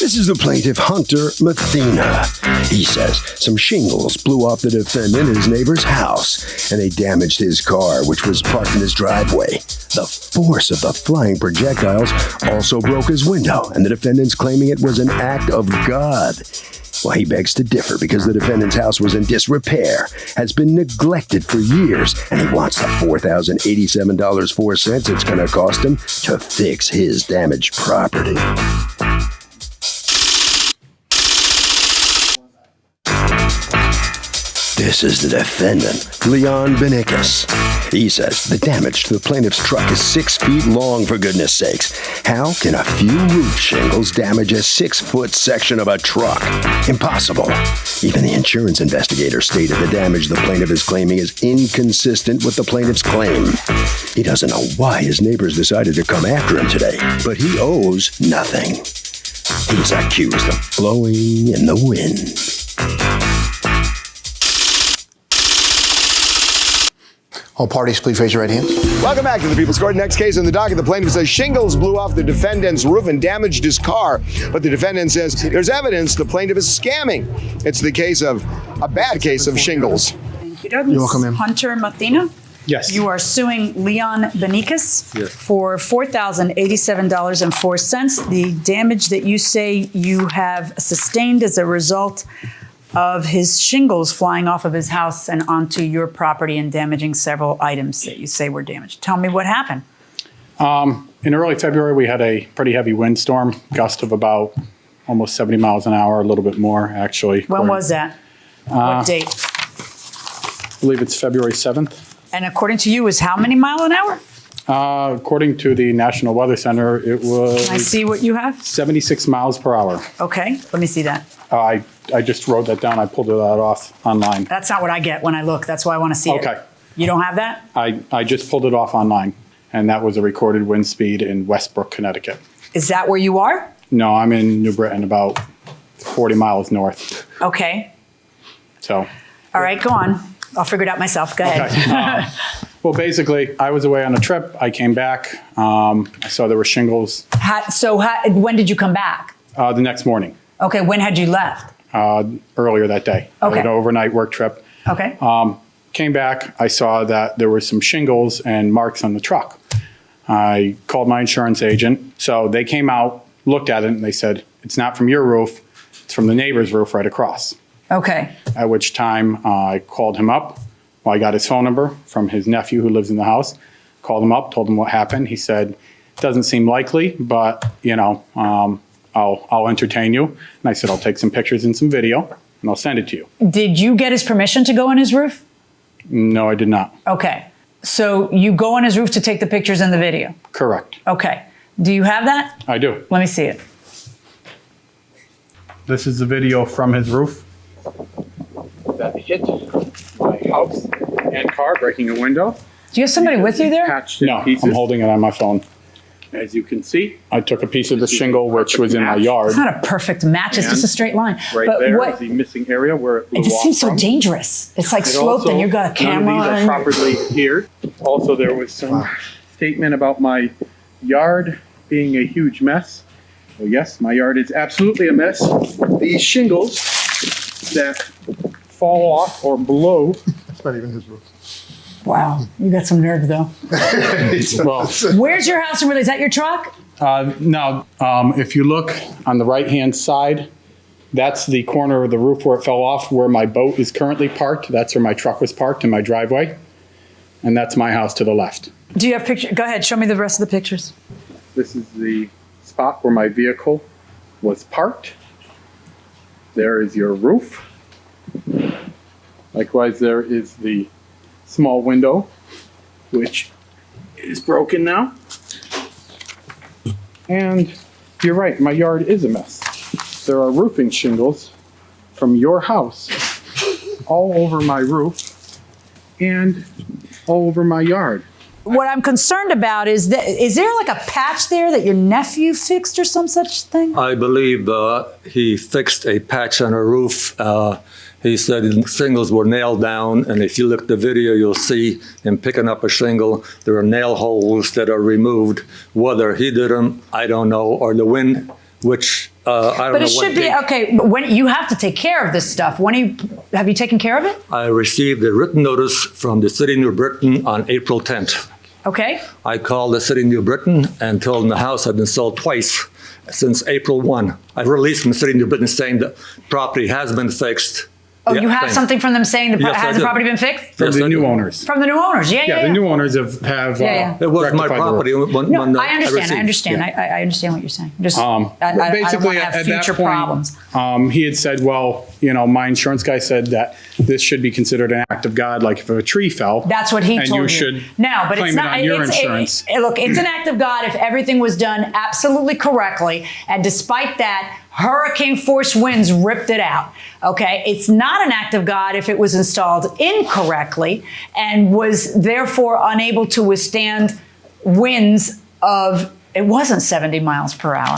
This is the plaintiff, Hunter Mathena. He says some shingles blew off the defendant in his neighbor's house, and they damaged his car, which was parked in his driveway. The force of the flying projectiles also broke his window, and the defendant's claiming it was an act of God. Well, he begs to differ because the defendant's house was in disrepair, has been neglected for years, and he wants the $4,087.04 it's going to cost him to fix his damaged property. This is the defendant, Leon Benicus. He says the damage to the plaintiff's truck is 6 feet long, for goodness sakes. How can a few roof shingles damage a 6-foot section of a truck? Impossible. Even the insurance investigator stated the damage the plaintiff is claiming is inconsistent with the plaintiff's claim. He doesn't know why his neighbors decided to come after him today, but he owes nothing. He's accused of blowing in the wind. All parties, please raise your right hands. Welcome back to the People's Court. Next case in the docket, the plaintiff says shingles blew off the defendant's roof and damaged his car. But the defendant says there's evidence the plaintiff is scamming. It's the case of a bad case of shingles. Thank you, Douglas. You're welcome, ma'am. Hunter Mathena. Yes. You are suing Leon Benicus for $4,087.04. The damage that you say you have sustained as a result of his shingles flying off of his house and onto your property and damaging several items that you say were damaged. Tell me what happened. In early February, we had a pretty heavy windstorm, gust of about almost 70 miles an hour, a little bit more, actually. When was that? What date? I believe it's February 7th. And according to you, was how many mile an hour? According to the National Weather Center, it was Can I see what you have? 76 miles per hour. Okay, let me see that. I just wrote that down. I pulled it out off online. That's not what I get when I look. That's why I want to see it. Okay. You don't have that? I just pulled it off online, and that was a recorded wind speed in Westbrook, Connecticut. Is that where you are? No, I'm in New Britain, about 40 miles north. Okay. So. All right, go on. I'll figure it out myself. Go ahead. Okay. Well, basically, I was away on a trip. I came back. I saw there were shingles. When did you come back? The next morning. Okay, when had you left? Earlier that day. Okay. I had an overnight work trip. Okay. Came back. I saw that there were some shingles and marks on the truck. I called my insurance agent. So they came out, looked at it, and they said, it's not from your roof. It's from the neighbor's roof right across. Okay. At which time I called him up. Well, I got his phone number from his nephew who lives in the house. Called him up, told him what happened. He said, doesn't seem likely, but, you know, I'll entertain you. And I said, I'll take some pictures and some video, and I'll send it to you. Did you get his permission to go on his roof? No, I did not. Okay. So you go on his roof to take the pictures and the video? Correct. Okay. Do you have that? I do. Let me see it. This is the video from his roof that hit my house and car, breaking a window. Do you have somebody with you there? Patched in pieces. I'm holding it on my phone. As you can see, I took a piece of the shingle which was in my yard. It's not a perfect match. It's just a straight line. Right but there what, is the missing area where it blew it just off seems so from. dangerous. It's like sloped and you've got a camera. None of these are properly adhered. Also, there was some statement about my yard being a huge mess. Well, yes, my yard is absolutely a mess. These shingles that fall off or blow. It's not even his roof. Wow, you got some nerve though. Well, Where's your house and really? Is that your truck? now, if you look on the right-hand side, that's the corner of the roof where it fell off, where my boat is currently parked. That's where my truck was parked in my driveway. And that's my house to the left. Do you have pictures? Go ahead, show me the rest of the pictures. This is the spot where my vehicle was parked. There is your roof. Likewise, there is the small window, which is broken now. And you're right, my yard is a mess. There are roofing shingles from your house all over my roof and all over my yard. What I'm concerned about is that, is there like a patch there that your nephew fixed or some such thing? I believe he fixed a patch on a roof. He said the shingles were nailed down, and if you look at the video, you'll see him picking up a shingle. There are nail holes that are removed. Whether he did them, I don't know, or the wind, which I don't know But it what should be, date. okay, but when you have to take care of this stuff. Have you taken care of it? I received a written notice from the city of New Britain on April 10th. Okay. I called the city of New Britain and told them the house had been sold twice since April 1. I've released from the city of New Britain saying the property has been fixed. Oh, Yeah, you have thanks. something from them saying Yes, I has the do. property been fixed? From Yes, the I new do. owners. From the new owners, yeah. The new owners have Yeah. It was my rectified the property. roof. When, No, I understand. received. I understand. Yeah. I understand what you're saying. Just, I don't want Basically, to at have that future point, problems. he had said, well, my insurance guy said that this should be considered an act of God, like if a tree fell. That's what he and told you. you should No, but claim it's not. it on your it's, insurance. Look, it's an act of God if everything was done absolutely correctly, and despite that, hurricane force winds ripped it out. Okay, it's not an act of God if it was installed incorrectly and was therefore unable to withstand winds of, it wasn't 70 miles per hour.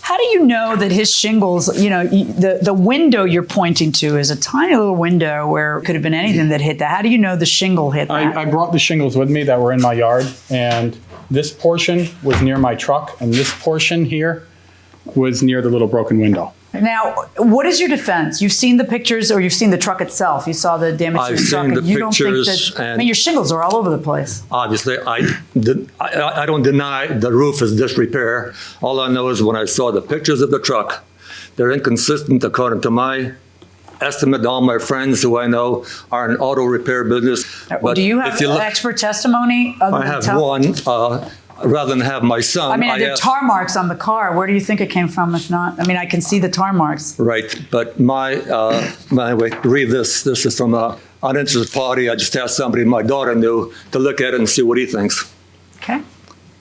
How do you know that his shingles, the window you're pointing to is a tiny little window where it could have been anything that hit that? How do you know the shingle hit that? I brought the shingles with me that were in my yard, and this portion was near my truck, and this portion here was near the little broken window. Now, what is your defense? You've seen the pictures, or you've seen the truck itself. You saw the damage to I've the truck, seen and the you don't think pictures that. I and- mean, your shingles are all over the place. Obviously, I don't deny the roof is disrepair. All I know is when I saw the pictures of the truck, they're inconsistent according to my estimate. All my friends who I know are in auto repair business. But Do you if have look- expert testimony? Other I than have one. Rather than have my son, I mean, there are asked- tar marks on the car. Where do you think it came from? If not, I mean, I can see the tar marks. Right, but anyway, read this. This is from an uninterested party. I just asked somebody my daughter knew to look at it and see what he thinks. Okay.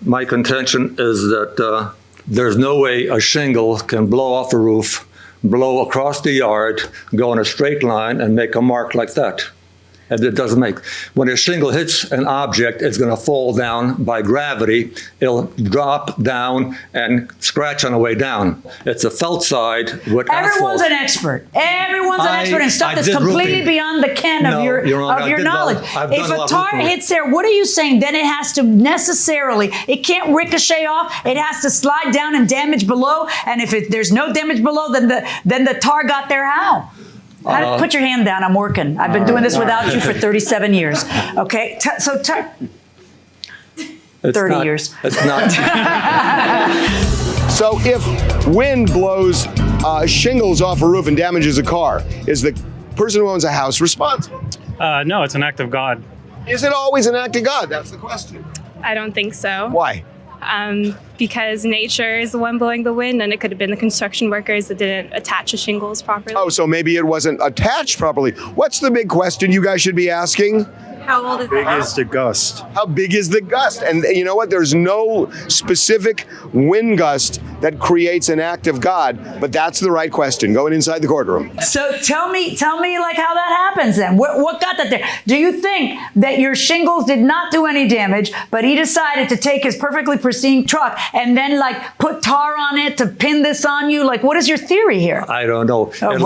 My contention is that there's no way a shingle can blow off a roof, blow across the yard, go in a straight line, and make a mark like that. And it doesn't make. When a shingle hits an object, it's going to fall down by gravity. It'll drop down and scratch on the way down. It's a felt side with Everyone's asphalt. an expert. Everyone's an expert in stuff I that's did completely roofing. beyond the ken of No, your Your Honor, I did knowledge. I've done If a a lot of tar roofing. hits there, what are you saying? Then it has to necessarily, it can't ricochet off. It has to slide down and damage below. And if there's no damage below, then the tar got there how? Put your hand down. I'm working. I've been doing this without you for 37 years. Okay? 30 years. It's not. So if wind blows shingles off a roof and damages a car, is the person who owns a house responsible? No, it's an act of God. Is it always an act of God? That's the question. I don't think so. Why? Because nature is the one blowing the wind, and it could have been the construction workers that didn't attach the shingles properly. Oh, so maybe it wasn't attached properly. What's the big question you guys should be asking? How old is Big is the gust. How big is the gust? And you know what? There's no specific wind gust that creates an act of God, but that's the right question going inside the courtroom. So tell me like how that happens then. What got that there? Do you think that your shingles did not do any damage, but he decided to take his perfectly pristine truck and then like put tar on it to pin this on you? Like, what is your theory here? I don't know. It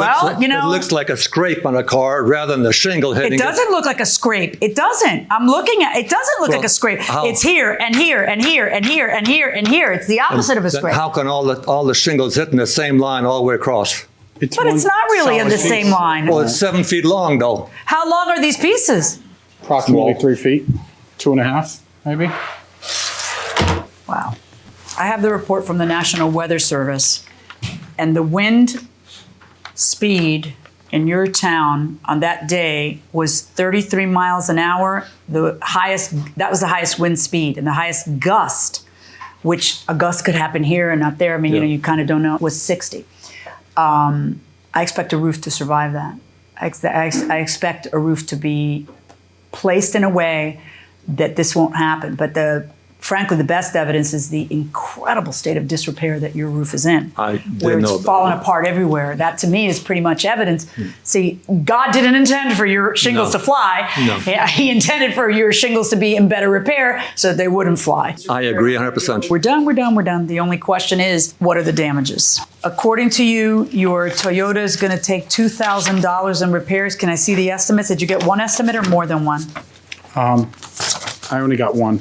looks like a scrape on a car rather than the shingle hitting It doesn't look like a scrape. It doesn't. I'm looking at it. Doesn't look like a scrape. It's here and here and here and here and here and here. It's the opposite of a Then scrape. how can all the shingles hit in the same line all the way across? But it's not really in the same line. Well, it's 7 feet long, though. How long are these pieces? Approximately 3 feet, 2.5, maybe. Wow. I have the report from the National Weather Service, and the wind speed in your town on that day was 33 miles an hour. That was the highest wind speed, and the highest gust, which a gust could happen here and not there. I mean, you kind of don't know, was 60. I expect a roof to survive that. I expect a roof to be placed in a way that this won't happen. But frankly, the best evidence is the incredible state of disrepair that your roof is in, where it's falling apart everywhere. That to me is pretty much evidence. See, God didn't intend for your shingles to fly. No. He intended for your shingles to be in better repair so they wouldn't fly. I agree 100%. We're done. The only question is, what are the damages? According to you, your Toyota is going to take $2,000 in repairs. Can I see the estimates? Did you get one estimate or more than one? I only got one.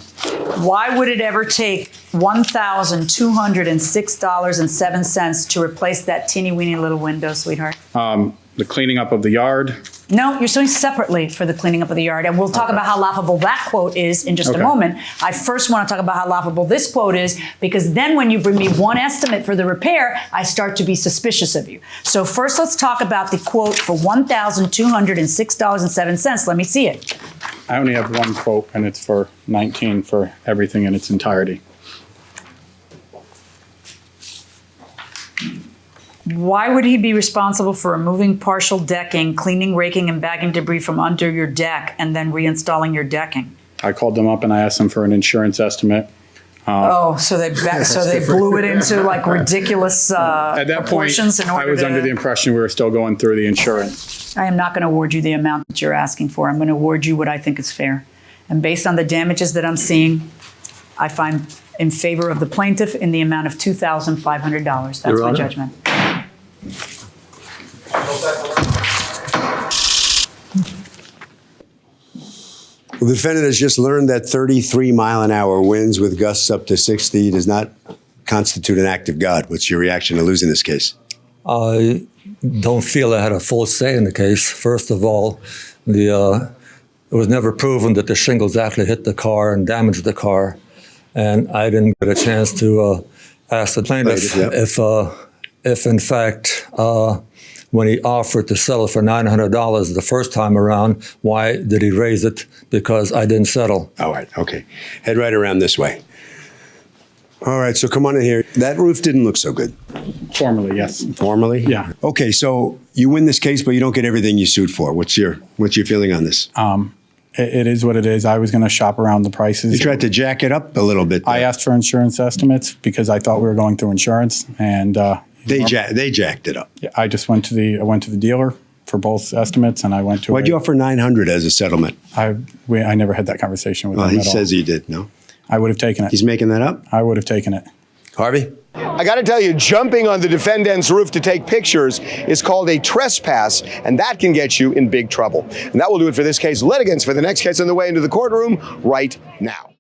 Why would it ever take $1,206.07 to replace that teeny weeny little window, sweetheart. The cleaning up of the yard. No, you're suing separately for the cleaning up of the yard, and we'll talk about how laughable that quote is in just a moment. I first want to talk about how laughable this quote is, because then when you bring me one estimate for the repair, I start to be suspicious of you. So first, let's talk about the quote for $1,206.07. Let me see it. I only have one quote, and it's for $19 for everything in its entirety. Why would he be responsible for removing partial decking, cleaning, raking, and bagging debris from under your deck, and then reinstalling your decking? I called them up and I asked them for an insurance estimate. So they blew it into like ridiculous At that point, proportions in order I was under the impression we were still going through the insurance. I am not going to award you the amount that you're asking for. I'm going to award you what I think is fair. And based on the damages that I'm seeing, I find in favor of the plaintiff in the amount of $2,500. That's Your my Honor? judgment. Well, the defendant has just learned that 33-mile-an-hour winds with gusts up to 60 does not constitute an act of God. What's your reaction to losing this case? I don't feel I had a full say in the case. First of all, it was never proven that the shingles actually hit the car and damaged the car. And I didn't get a chance to ask the plaintiff if in fact, when he offered to sell it for $900 the first time around, why did he raise it? Because I didn't settle. All right, okay. Head right around this way. All right, so come on in here. That roof didn't look so good. Formally, yes. Formally? Yeah. Okay, so you win this case, but you don't get everything you sued for. What's your feeling on this? It is what it is. I was going to shop around the prices. You tried to jack it up a little bit. I asked for insurance estimates because I thought we were going through insurance, and They jacked it up. I just went to the dealer for both estimates, and I went to. Why'd you offer $900 as a settlement? I never had that conversation with him He at all. says he did. No, I would have taken it. he's making that up. I would have taken it. Harvey. I got to tell you, jumping on the defendant's roof to take pictures is called a trespass, and that can get you in big trouble. And that will do it for this case. Litigants for the next case on the way into the courtroom right now.